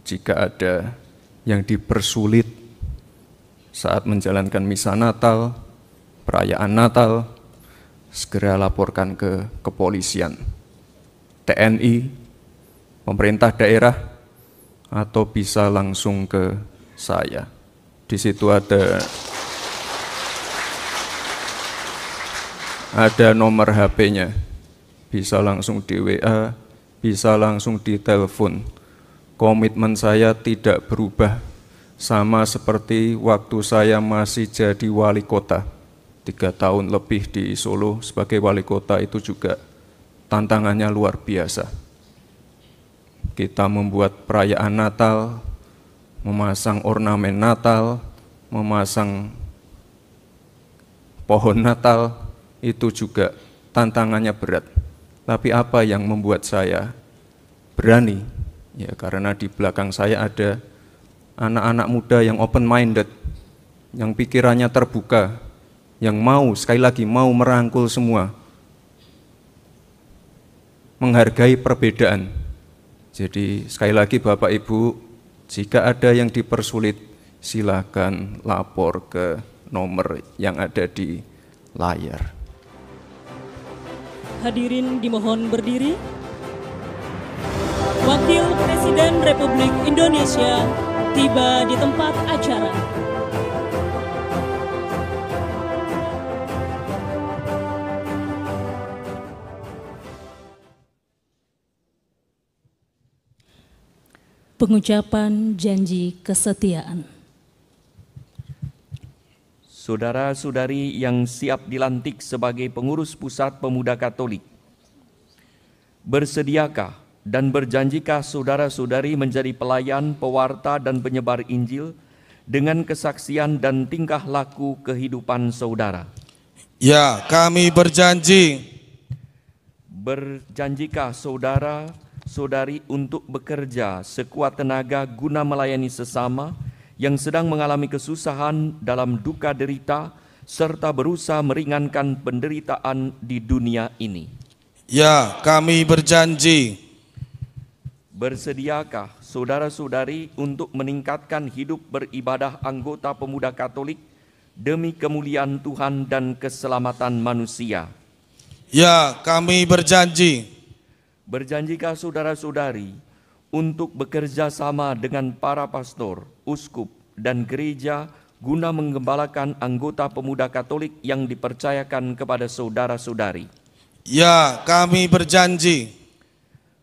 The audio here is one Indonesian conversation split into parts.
jika ada yang dipersulit saat menjalankan misa Natal, perayaan Natal, segera laporkan ke kepolisian, TNI, pemerintah daerah, atau bisa langsung ke saya. Di situ ada nomor HP-nya, bisa langsung di WA, bisa langsung ditelepon. Komitmen saya tidak berubah, sama seperti waktu saya masih jadi wali kota. 3 tahun lebih di Solo sebagai wali kota itu juga tantangannya luar biasa. Kita membuat perayaan Natal, memasang ornamen Natal, memasang pohon Natal, itu juga tantangannya berat. Tapi apa yang membuat saya berani? Ya, karena di belakang saya ada anak-anak muda yang open-minded, yang pikirannya terbuka, yang mau, sekali lagi, mau merangkul semua, menghargai perbedaan. Jadi sekali lagi Bapak Ibu, jika ada yang dipersulit, silakan lapor ke nomor yang ada di layar. Hadirin dimohon berdiri. Wakil Presiden Republik Indonesia tiba di tempat acara. Pengucapan janji kesetiaan. Saudara-saudari yang siap dilantik sebagai pengurus Pusat Pemuda Katolik, bersediakah dan berjanjikah saudara-saudari menjadi pelayan, pewarta, dan penyebar Injil dengan kesaksian dan tingkah laku kehidupan saudara? Ya, kami berjanji. Berjanjikah saudara-saudari untuk bekerja sekuat tenaga guna melayani sesama yang sedang mengalami kesusahan dalam duka derita, serta berusaha meringankan penderitaan di dunia ini? Ya, kami berjanji. Bersediakah saudara-saudari untuk meningkatkan hidup beribadah anggota pemuda Katolik demi kemuliaan Tuhan dan keselamatan manusia? Ya, kami berjanji. Berjanjikah saudara-saudari untuk bekerja sama dengan para pastor, uskup, dan gereja guna menggembalakan anggota pemuda Katolik yang dipercayakan kepada saudara-saudari? Ya, kami berjanji.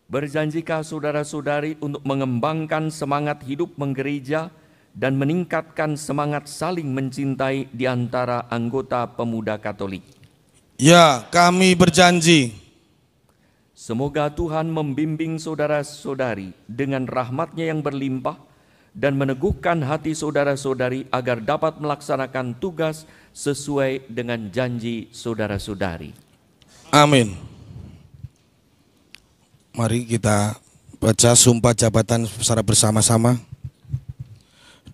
Berjanjikah saudara-saudari untuk mengembangkan semangat hidup menggereja dan meningkatkan semangat saling mencintai di antara anggota pemuda Katolik? Ya, kami berjanji. Semoga Tuhan membimbing saudara-saudari dengan rahmat-Nya yang berlimpah dan meneguhkan hati saudara-saudari agar dapat melaksanakan tugas sesuai dengan janji saudara-saudari. Amin. Mari kita baca sumpah jabatan secara bersama-sama.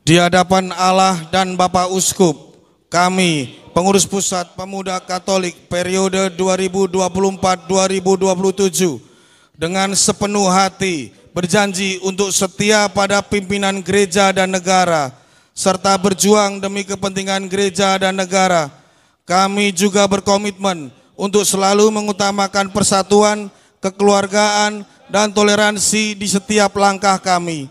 Di hadapan Allah dan Bapak Uskup, kami, pengurus Pusat Pemuda Katolik periode 2024-2027, dengan sepenuh hati berjanji untuk setia pada pimpinan gereja dan negara, serta berjuang demi kepentingan gereja dan negara. Kami juga berkomitmen untuk selalu mengutamakan persatuan, kekeluargaan, dan toleransi di setiap langkah kami.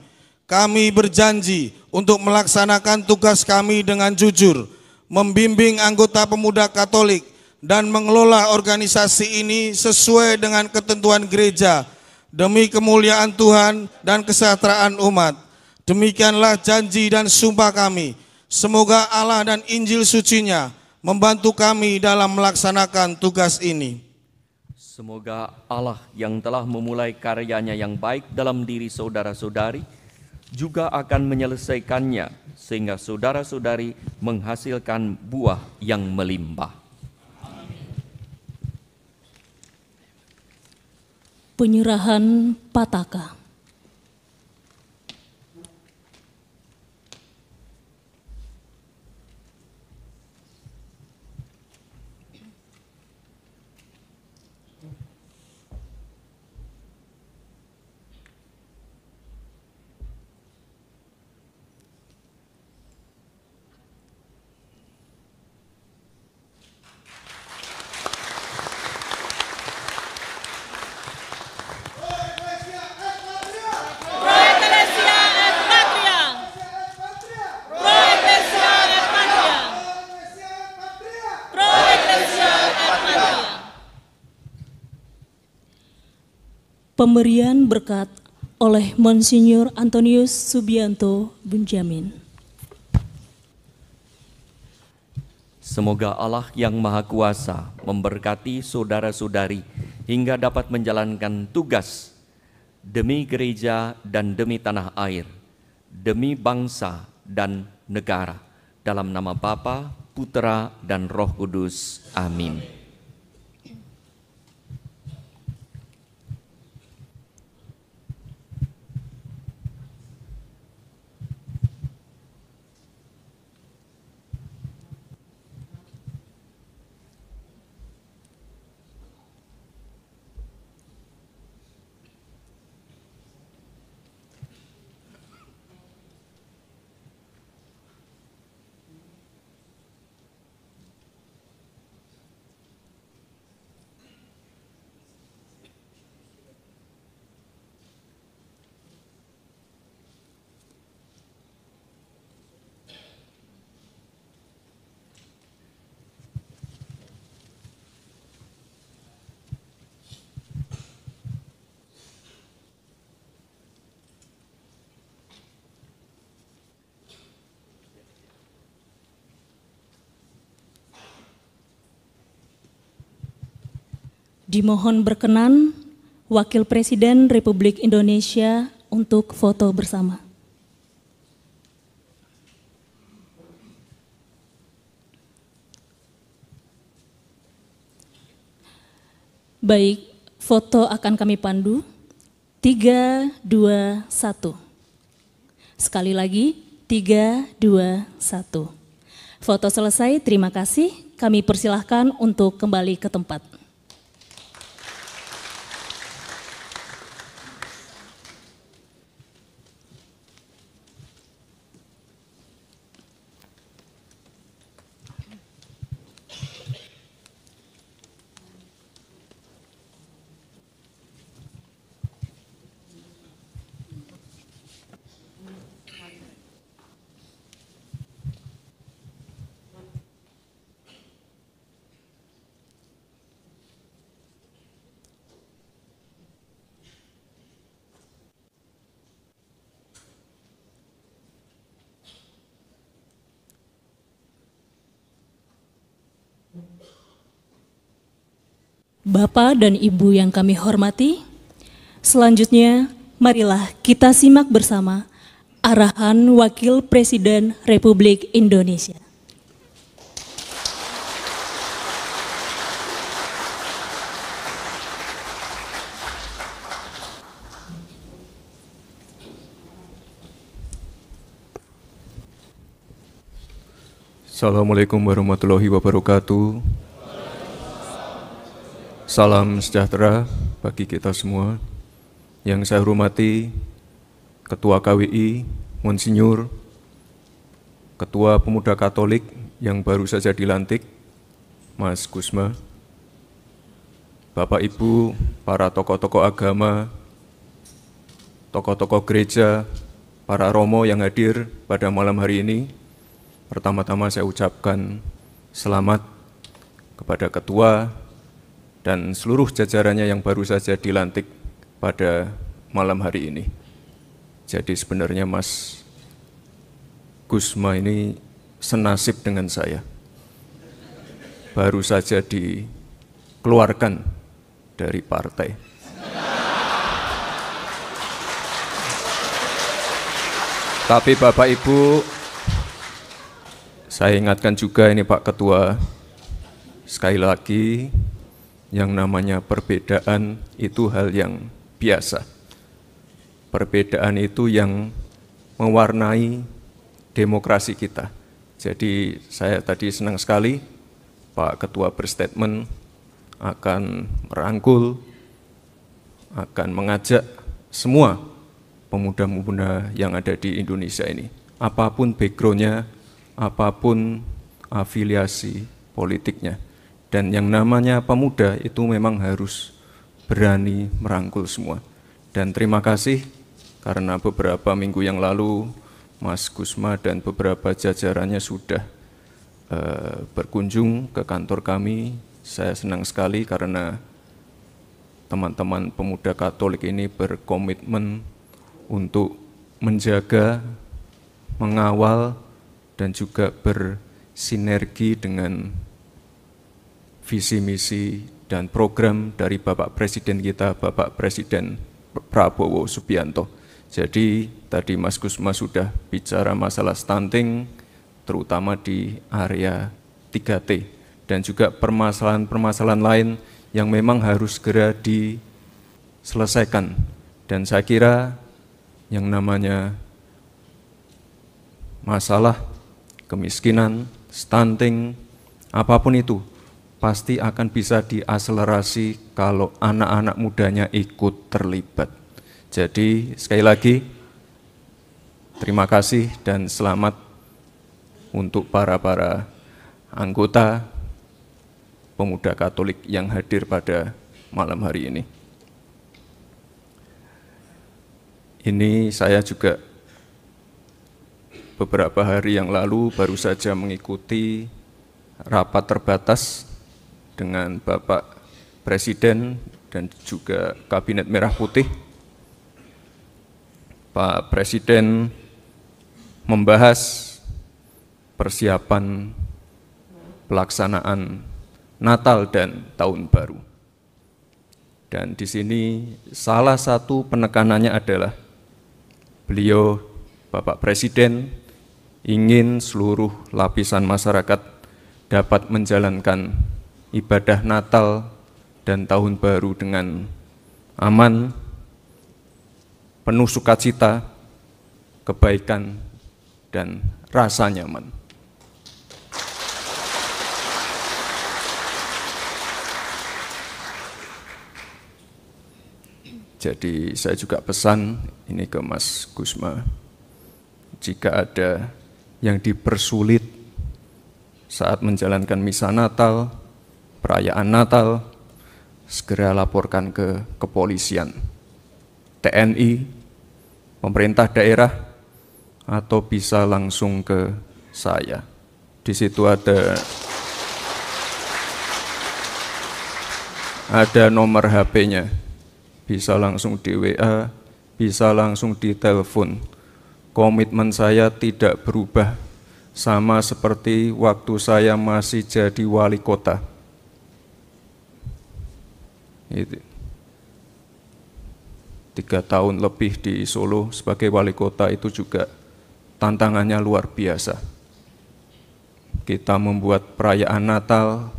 Kami berjanji untuk melaksanakan tugas kami dengan jujur, membimbing anggota pemuda Katolik, dan mengelola organisasi ini sesuai dengan ketentuan gereja, demi kemuliaan Tuhan dan kesejahteraan umat. Demikianlah janji dan sumpah kami. Semoga Allah dan Injil suci-Nya membantu kami dalam melaksanakan tugas ini. Semoga Allah yang telah memulai karyanya yang baik dalam diri saudara-saudari juga akan menyelesaikannya, sehingga saudara-saudari menghasilkan buah yang melimpah. Penyerahan Pataka. Pemberian berkat oleh Monsinyur Antonius Subianto Bunjamin. Semoga Allah yang Maha Kuasa memberkati saudara-saudari hingga dapat menjalankan tugas demi gereja dan demi tanah air, demi bangsa dan negara. Dalam nama Bapa, Putera, dan Roh Kudus. Amin. Dimohon berkenan Wakil Presiden Republik Indonesia untuk foto bersama. Baik, foto akan kami pandu. 3, 2, 1. Sekali lagi, 3, 2, 1. Foto selesai, terima kasih. Kami persilahkan untuk kembali ke tempat. Bapak dan Ibu yang kami hormati, selanjutnya marilah kita simak bersama arahan Wakil Presiden Republik Indonesia. Assalamualaikum warahmatullahi wabarakatuh. Salam sejahtera bagi kita semua. Yang saya hormati Ketua KWI, Monsinyur, Ketua Pemuda Katolik yang baru saja dilantik, Mas Gusma, Bapak Ibu, para tokoh-tokoh agama, tokoh-tokoh gereja, para romo yang hadir pada malam hari ini. Pertama-tama saya ucapkan selamat kepada Ketua dan seluruh jajarannya yang baru saja dilantik pada malam hari ini. Jadi sebenarnya Mas Gusma ini senasib dengan saya. Baru saja dikeluarkan dari partai. Tapi Bapak Ibu, saya ingatkan juga ini Pak Ketua, sekali lagi, yang namanya perbedaan itu hal yang biasa. Perbedaan itu yang mewarnai demokrasi kita. Jadi saya tadi senang sekali Pak Ketua berstatement akan merangkul, akan mengajak semua pemuda-pemuda yang ada di Indonesia ini. Apapun background-nya, apapun afiliasi politiknya. Dan yang namanya pemuda itu memang harus berani merangkul semua. Dan terima kasih karena beberapa minggu yang lalu Mas Gusma dan beberapa jajarannya sudah berkunjung ke kantor kami. Saya senang sekali karena teman-teman pemuda Katolik ini berkomitmen untuk menjaga, mengawal, dan juga bersinergi dengan visi misi dan program dari Bapak Presiden kita, Bapak Presiden Prabowo Subianto. Jadi tadi Mas Gusma sudah bicara masalah stunting, terutama di area 3T, dan juga permasalahan-permasalahan lain yang memang harus segera diselesaikan. Dan saya kira yang namanya masalah kemiskinan, stunting, apapun itu, pasti akan bisa diakselerasi kalau anak-anak mudanya ikut terlibat. Jadi sekali lagi, terima kasih dan selamat untuk para anggota pemuda Katolik yang hadir pada malam hari ini. Ini saya juga beberapa hari yang lalu baru saja mengikuti rapat terbatas dengan Bapak Presiden dan juga Kabinet Merah Putih. Pak Presiden membahas persiapan pelaksanaan Natal dan Tahun Baru. Dan di sini salah satu penekanannya adalah beliau, Bapak Presiden, ingin seluruh lapisan masyarakat dapat menjalankan ibadah Natal dan Tahun Baru dengan aman, penuh sukacita, kebaikan, dan rasa nyaman. Jadi saya juga pesan ini ke Mas Gusma, jika ada yang dipersulit saat menjalankan misa Natal, perayaan Natal, segera laporkan ke kepolisian, TNI, pemerintah daerah, atau bisa langsung ke saya. Di situ ada nomor HP-nya, bisa langsung di WA, bisa langsung di telepon. Komitmen saya tidak berubah, sama seperti waktu saya masih jadi wali kota. Itu 3 tahun lebih di Solo sebagai wali kota itu juga tantangannya luar biasa. Kita membuat perayaan Natal,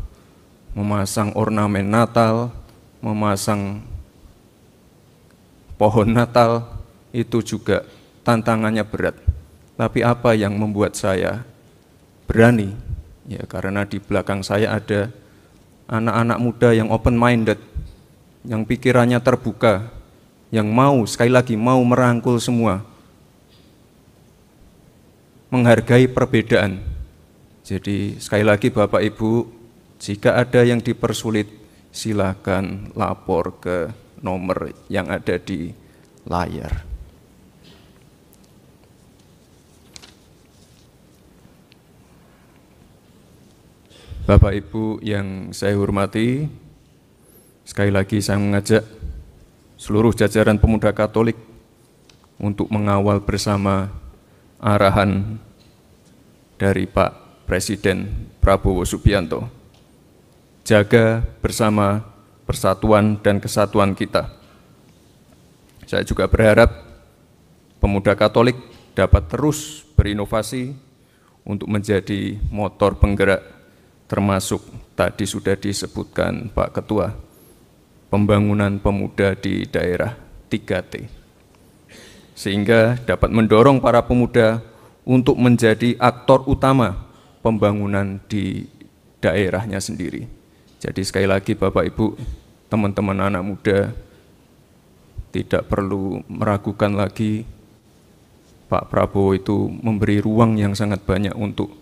memasang ornamen Natal, memasang pohon Natal, itu juga tantangannya berat. Tapi apa yang membuat saya berani? Ya karena di belakang saya ada anak-anak muda yang open-minded, yang pikirannya terbuka, yang mau, sekali lagi, mau merangkul semua, menghargai perbedaan. Jadi sekali lagi Bapak Ibu, jika ada yang dipersulit, silakan lapor ke nomor yang ada di layar. Bapak Ibu yang saya hormati, sekali lagi saya mengajak seluruh jajaran pemuda Katolik untuk mengawal bersama arahan dari Pak Presiden Prabowo Subianto. Jaga bersama persatuan dan kesatuan kita. Saya juga berharap pemuda Katolik dapat terus berinovasi untuk menjadi motor penggerak, termasuk tadi sudah disebutkan Pak Ketua, pembangunan pemuda di daerah 3T, sehingga dapat mendorong para pemuda untuk menjadi aktor utama pembangunan di daerahnya sendiri. Jadi sekali lagi Bapak Ibu, teman-teman anak muda, tidak perlu meragukan lagi, Pak Prabowo itu memberi ruang yang sangat banyak untuk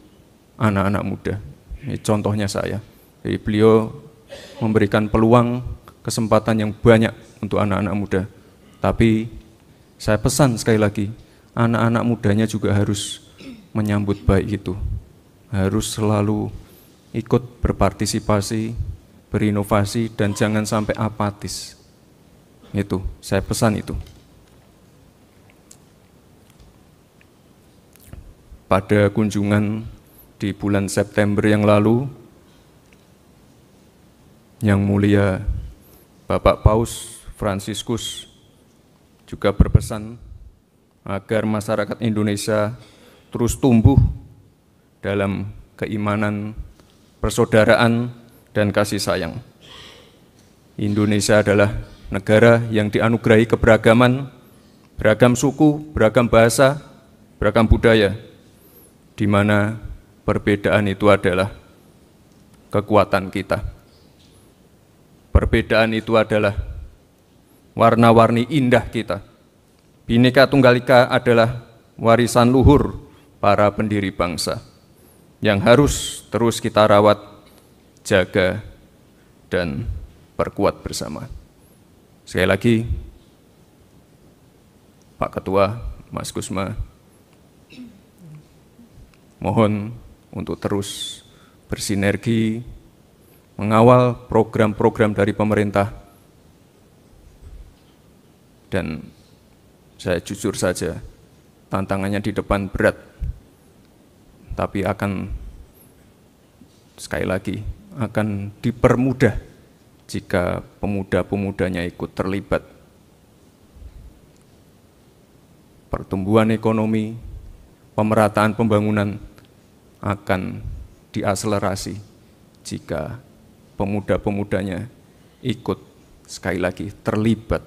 anak-anak muda. Ini contohnya saya. Jadi beliau memberikan peluang, kesempatan yang banyak untuk anak-anak muda. Tapi saya pesan sekali lagi, anak-anak mudanya juga harus menyambut baik itu. Harus selalu ikut berpartisipasi, berinovasi, dan jangan sampai apatis. Itu, saya pesan itu. Pada kunjungan di bulan September yang lalu, Yang Mulia Bapak Paus Fransiskus juga berpesan agar masyarakat Indonesia terus tumbuh dalam keimanan, persaudaraan, dan kasih sayang. Indonesia adalah negara yang dianugerahi keberagaman, beragam suku, beragam bahasa, beragam budaya, di mana perbedaan itu adalah kekuatan kita. Perbedaan itu adalah warna-warni indah kita. Bhinneka Tunggal Ika adalah warisan luhur para pendiri bangsa yang harus terus kita rawat, jaga, dan perkuat bersama. Sekali lagi, Pak Ketua, Mas Kusma, mohon untuk terus bersinergi, mengawal program-program dari pemerintah, dan saya jujur saja, tantangannya di depan berat, tapi akan, sekali lagi, akan dipermudah jika pemuda-pemudanya ikut terlibat. Pertumbuhan ekonomi, pemerataan pembangunan akan diakselerasi jika pemuda-pemudanya ikut, sekali lagi, terlibat,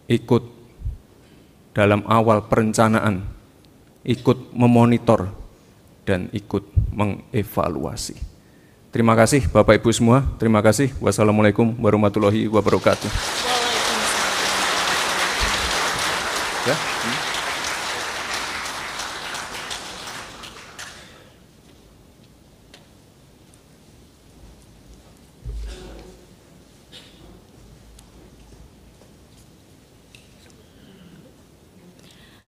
ikut dalam awal perencanaan, ikut memonitor, dan ikut mengevaluasi. Terima kasih Bapak Ibu semua, terima kasih. Wassalamualaikum warahmatullahi wabarakatuh.